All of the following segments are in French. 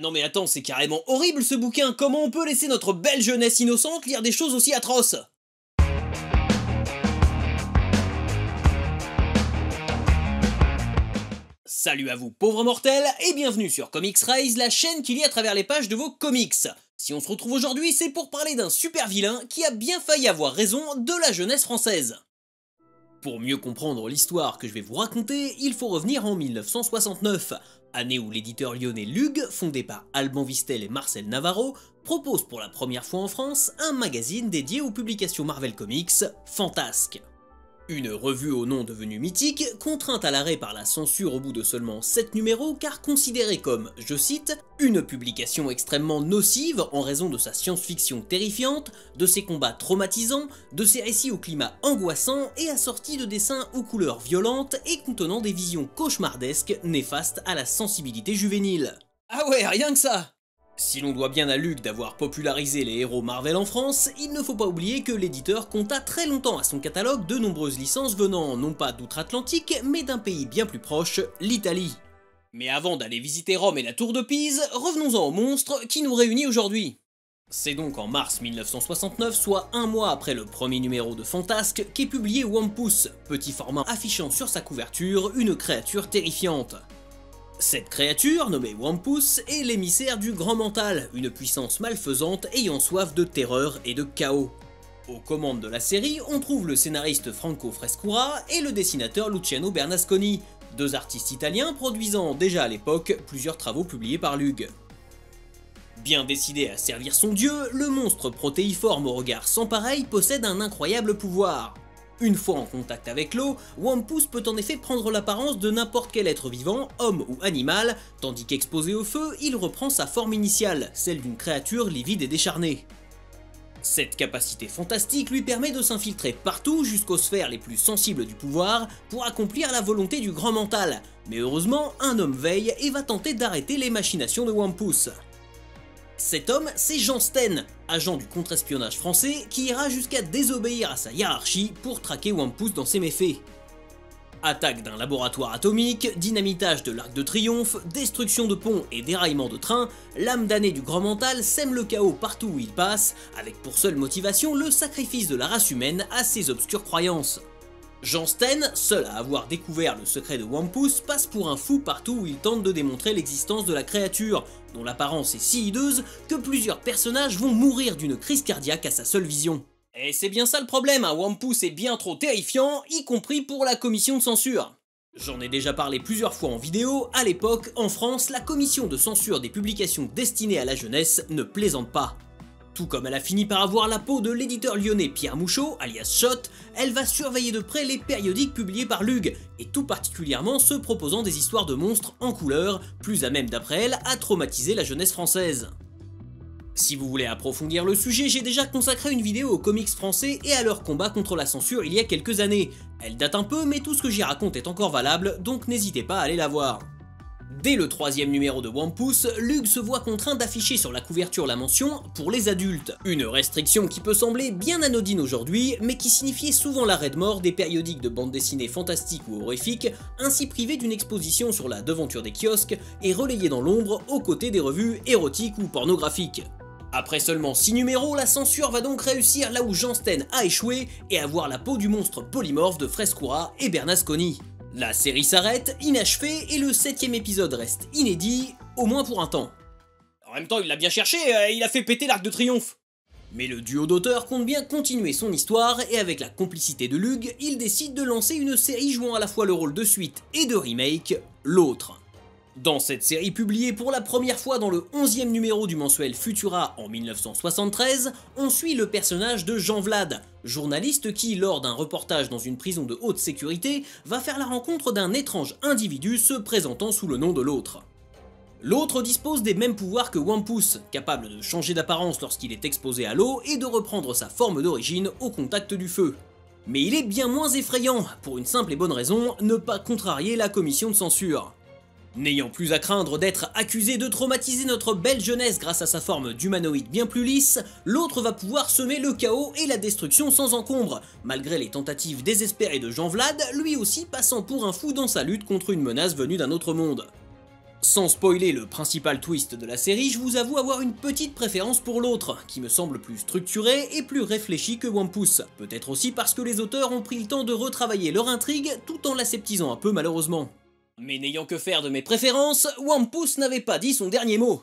Non mais attends, c'est carrément horrible ce bouquin, comment on peut laisser notre belle jeunesse innocente lire des choses aussi atroces? Salut à vous pauvres mortels, et bienvenue sur Comics Rise, la chaîne qui lit à travers les pages de vos comics. Si on se retrouve aujourd'hui, c'est pour parler d'un super vilain qui a bien failli avoir raison de la jeunesse française. Pour mieux comprendre l'histoire que je vais vous raconter, il faut revenir en 1969, année où l'éditeur lyonnais Lug, fondé par Alban Vistel et Marcel Navarro, propose pour la première fois en France un magazine dédié aux publications Marvel Comics, Fantasque. Une revue au nom devenu mythique, contrainte à l'arrêt par la censure au bout de seulement 7 numéros car considérée comme, je cite, une publication extrêmement nocive en raison de sa science-fiction terrifiante, de ses combats traumatisants, de ses récits au climat angoissant et assortis de dessins aux couleurs violentes et contenant des visions cauchemardesques néfastes à la sensibilité juvénile. Ah ouais, rien que ça! Si l'on doit bien à Lug d'avoir popularisé les héros Marvel en France, il ne faut pas oublier que l'éditeur compta très longtemps à son catalogue de nombreuses licences venant non pas d'outre-Atlantique, mais d'un pays bien plus proche, l'Italie. Mais avant d'aller visiter Rome et la tour de Pise, revenons-en au monstre qui nous réunit aujourd'hui. C'est donc en mars 1969, soit un mois après le premier numéro de Fantasque, qu'est publié Wampus, petit format affichant sur sa couverture une créature terrifiante. Cette créature, nommée Wampus, est l'émissaire du Grand Mental, une puissance malfaisante ayant soif de terreur et de chaos. Aux commandes de la série, on trouve le scénariste Franco Frescura et le dessinateur Luciano Bernasconi, deux artistes italiens produisant déjà à l'époque plusieurs travaux publiés par Lug. Bien décidé à servir son dieu, le monstre protéiforme au regard sans pareil possède un incroyable pouvoir. Une fois en contact avec l'eau, Wampus peut en effet prendre l'apparence de n'importe quel être vivant, homme ou animal, tandis qu'exposé au feu, il reprend sa forme initiale, celle d'une créature livide et décharnée. Cette capacité fantastique lui permet de s'infiltrer partout jusqu'aux sphères les plus sensibles du pouvoir pour accomplir la volonté du Grand Mental, mais heureusement, un homme veille et va tenter d'arrêter les machinations de Wampus. Cet homme, c'est Jean Steen, agent du contre-espionnage français qui ira jusqu'à désobéir à sa hiérarchie pour traquer Wampus dans ses méfaits. Attaque d'un laboratoire atomique, dynamitage de l'Arc de Triomphe, destruction de ponts et déraillement de trains, l'âme damnée du Grand Mental sème le chaos partout où il passe, avec pour seule motivation le sacrifice de la race humaine à ses obscures croyances. Jean Steen, seul à avoir découvert le secret de Wampus, passe pour un fou partout où il tente de démontrer l'existence de la créature, dont l'apparence est si hideuse que plusieurs personnages vont mourir d'une crise cardiaque à sa seule vision. Et c'est bien ça le problème, Wampus est bien trop terrifiant, y compris pour la commission de censure. J'en ai déjà parlé plusieurs fois en vidéo, à l'époque, en France, la commission de censure des publications destinées à la jeunesse ne plaisante pas. Tout comme elle a fini par avoir la peau de l'éditeur lyonnais Pierre Mouchot, alias Shot, elle va surveiller de près les périodiques publiés par Lug, et tout particulièrement ceux proposant des histoires de monstres en couleur, plus à même d'après elle à traumatiser la jeunesse française. Si vous voulez approfondir le sujet, j'ai déjà consacré une vidéo aux comics français et à leur combat contre la censure il y a quelques années. Elle date un peu, mais tout ce que j'y raconte est encore valable, donc n'hésitez pas à aller la voir. Dès le troisième numéro de Wampus, Lug se voit contraint d'afficher sur la couverture la mention « pour les adultes », une restriction qui peut sembler bien anodine aujourd'hui, mais qui signifiait souvent l'arrêt de mort des périodiques de bande dessinée fantastiques ou horrifiques, ainsi privés d'une exposition sur la devanture des kiosques et relayés dans l'ombre aux côtés des revues érotiques ou pornographiques. Après seulement 6 numéros, la censure va donc réussir là où Jean Steen a échoué et avoir la peau du monstre polymorphe de Frescura et Bernasconi. La série s'arrête, inachevée, et le 7ème épisode reste inédit, au moins pour un temps. En même temps, il l'a bien cherché, il a fait péter l'Arc de Triomphe. Mais le duo d'auteurs compte bien continuer son histoire, et avec la complicité de Lug, il décide de lancer une série jouant à la fois le rôle de suite et de remake, L'Autre. Dans cette série publiée pour la première fois dans le 11e numéro du mensuel Futura en 1973, on suit le personnage de Jean Vlad, journaliste qui, lors d'un reportage dans une prison de haute sécurité, va faire la rencontre d'un étrange individu se présentant sous le nom de l'Autre. L'Autre dispose des mêmes pouvoirs que Wampus, capable de changer d'apparence lorsqu'il est exposé à l'eau et de reprendre sa forme d'origine au contact du feu. Mais il est bien moins effrayant, pour une simple et bonne raison, ne pas contrarier la commission de censure. N'ayant plus à craindre d'être accusé de traumatiser notre belle jeunesse grâce à sa forme d'humanoïde bien plus lisse, l'Autre va pouvoir semer le chaos et la destruction sans encombre, malgré les tentatives désespérées de Jean Vlad, lui aussi passant pour un fou dans sa lutte contre une menace venue d'un autre monde. Sans spoiler le principal twist de la série, je vous avoue avoir une petite préférence pour l'autre, qui me semble plus structuré et plus réfléchi que One Piece. Peut-être aussi parce que les auteurs ont pris le temps de retravailler leur intrigue tout en l'aseptisant un peu malheureusement. Mais n'ayant que faire de mes préférences, One Piece n'avait pas dit son dernier mot.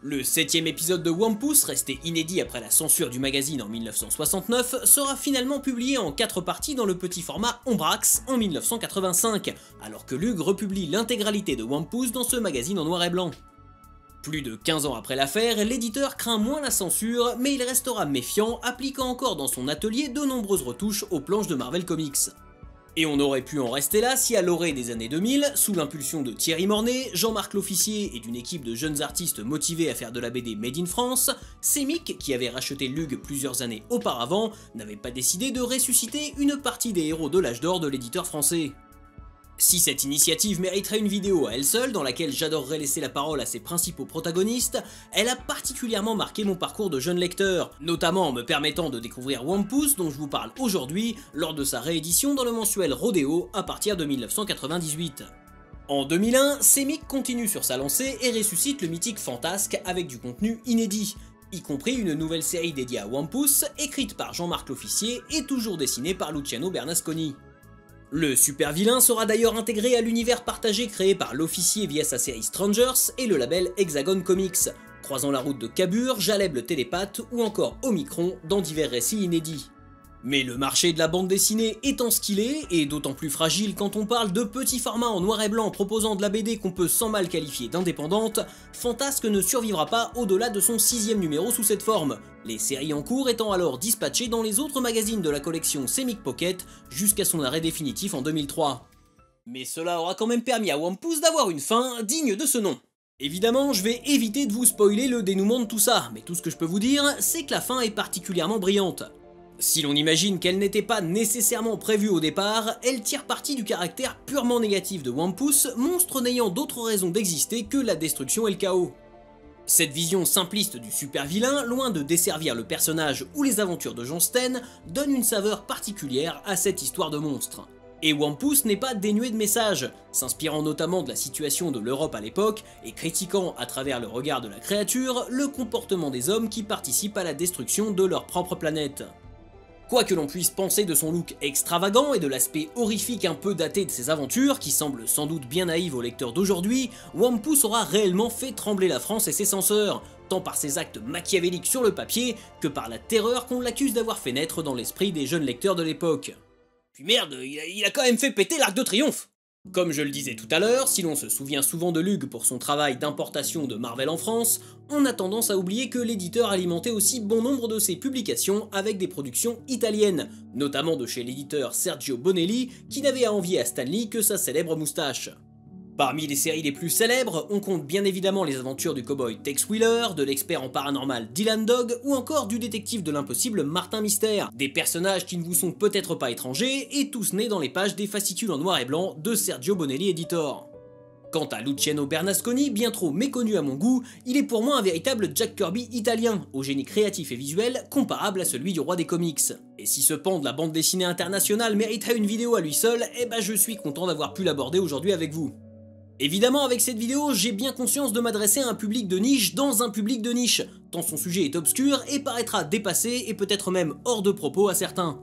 Le 7ème épisode de One Piece, resté inédit après la censure du magazine en 1969, sera finalement publié en 4 parties dans le petit format Ombrax en 1985, alors que Lug republie l'intégralité de One Piece dans ce magazine en noir et blanc. Plus de 15 ans après l'affaire, l'éditeur craint moins la censure, mais il restera méfiant, appliquant encore dans son atelier de nombreuses retouches aux planches de Marvel Comics. Et on aurait pu en rester là si à l'orée des années 2000, sous l'impulsion de Thierry Mornay, Jean-Marc L'Officier et d'une équipe de jeunes artistes motivés à faire de la BD Made in France, Semic, qui avait racheté Lug plusieurs années auparavant, n'avait pas décidé de ressusciter une partie des héros de l'âge d'or de l'éditeur français. Si cette initiative mériterait une vidéo à elle seule, dans laquelle j'adorerais laisser la parole à ses principaux protagonistes, elle a particulièrement marqué mon parcours de jeune lecteur, notamment en me permettant de découvrir One Piece dont je vous parle aujourd'hui, lors de sa réédition dans le mensuel Rodeo à partir de 1998. En 2001, Semic continue sur sa lancée et ressuscite le mythique Fantasque avec du contenu inédit, y compris une nouvelle série dédiée à One Piece, écrite par Jean-Marc L'Officier et toujours dessinée par Luciano Bernasconi. Le super vilain sera d'ailleurs intégré à l'univers partagé créé par l'Officier via sa série Strangers et le label Hexagon Comics, croisant la route de Kabur, Jaleb le télépathe ou encore Omicron dans divers récits inédits. Mais le marché de la bande dessinée étant ce qu'il est, et d'autant plus fragile quand on parle de petits formats en noir et blanc proposant de la BD qu'on peut sans mal qualifier d'indépendante, Fantasque ne survivra pas au-delà de son 6ème numéro sous cette forme, les séries en cours étant alors dispatchées dans les autres magazines de la collection Semic Pocket jusqu'à son arrêt définitif en 2003. Mais cela aura quand même permis à One Piece d'avoir une fin digne de ce nom. Évidemment, je vais éviter de vous spoiler le dénouement de tout ça, mais tout ce que je peux vous dire, c'est que la fin est particulièrement brillante. Si l'on imagine qu'elle n'était pas nécessairement prévue au départ, elle tire parti du caractère purement négatif de One Piece, monstre n'ayant d'autre raison d'exister que la destruction et le chaos. Cette vision simpliste du super vilain, loin de desservir le personnage ou les aventures de John Sten, donne une saveur particulière à cette histoire de monstre. Et One Piece n'est pas dénué de messages, s'inspirant notamment de la situation de l'Europe à l'époque et critiquant à travers le regard de la créature le comportement des hommes qui participent à la destruction de leur propre planète. Quoi que l'on puisse penser de son look extravagant et de l'aspect horrifique un peu daté de ses aventures, qui semblent sans doute bien naïves aux lecteurs d'aujourd'hui, One Piece aura réellement fait trembler la France et ses censeurs, tant par ses actes machiavéliques sur le papier que par la terreur qu'on l'accuse d'avoir fait naître dans l'esprit des jeunes lecteurs de l'époque. Puis merde, il a quand même fait péter l'Arc de Triomphe! Comme je le disais tout à l'heure, si l'on se souvient souvent de Lug pour son travail d'importation de Marvel en France, on a tendance à oublier que l'éditeur alimentait aussi bon nombre de ses publications avec des productions italiennes, notamment de chez l'éditeur Sergio Bonelli, qui n'avait à envier à Stan Lee que sa célèbre moustache. Parmi les séries les plus célèbres, on compte bien évidemment les aventures du cowboy Tex Wheeler, de l'expert en paranormal Dylan Dog, ou encore du détective de l'impossible Martin Mystère, des personnages qui ne vous sont peut-être pas étrangers, et tous nés dans les pages des fascicules en noir et blanc de Sergio Bonelli Editor. Quant à Luciano Bernasconi, bien trop méconnu à mon goût, il est pour moi un véritable Jack Kirby italien, au génie créatif et visuel comparable à celui du roi des comics. Et si ce pan de la bande dessinée internationale mériterait une vidéo à lui seul, eh ben je suis content d'avoir pu l'aborder aujourd'hui avec vous. Évidemment, avec cette vidéo, j'ai bien conscience de m'adresser à un public de niche dans un public de niche, tant son sujet est obscur et paraîtra dépassé et peut-être même hors de propos à certains.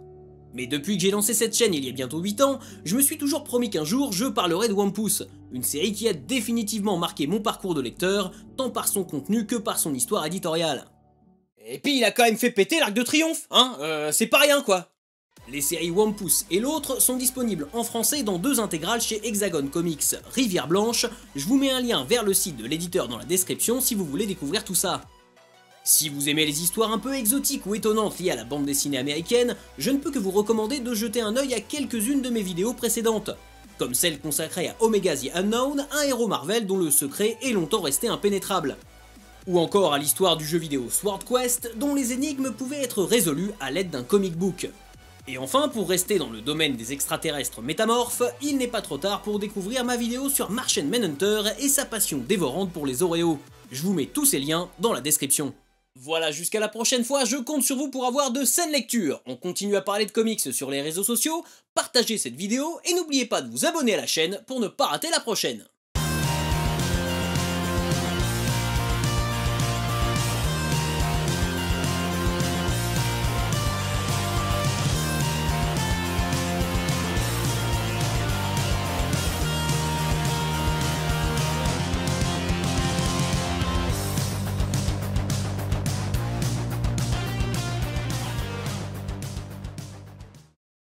Mais depuis que j'ai lancé cette chaîne il y a bientôt 8 ans, je me suis toujours promis qu'un jour je parlerai de One Piece, une série qui a définitivement marqué mon parcours de lecteur, tant par son contenu que par son histoire éditoriale. Et puis il a quand même fait péter l'Arc de Triomphe, hein, c'est pas rien quoi. Les séries One Piece et l'autre sont disponibles en français dans 2 intégrales chez Hexagon Comics Rivière Blanche, je vous mets un lien vers le site de l'éditeur dans la description si vous voulez découvrir tout ça. Si vous aimez les histoires un peu exotiques ou étonnantes liées à la bande dessinée américaine, je ne peux que vous recommander de jeter un œil à quelques-unes de mes vidéos précédentes, comme celle consacrée à Omega the Unknown, un héros Marvel dont le secret est longtemps resté impénétrable. Ou encore à l'histoire du jeu vidéo Sword Quest, dont les énigmes pouvaient être résolues à l'aide d'un comic book. Et enfin, pour rester dans le domaine des extraterrestres métamorphes, il n'est pas trop tard pour découvrir ma vidéo sur Martian Manhunter et sa passion dévorante pour les Oreos. Je vous mets tous ces liens dans la description. Voilà, jusqu'à la prochaine fois, je compte sur vous pour avoir de saines lectures. On continue à parler de comics sur les réseaux sociaux, partagez cette vidéo et n'oubliez pas de vous abonner à la chaîne pour ne pas rater la prochaine.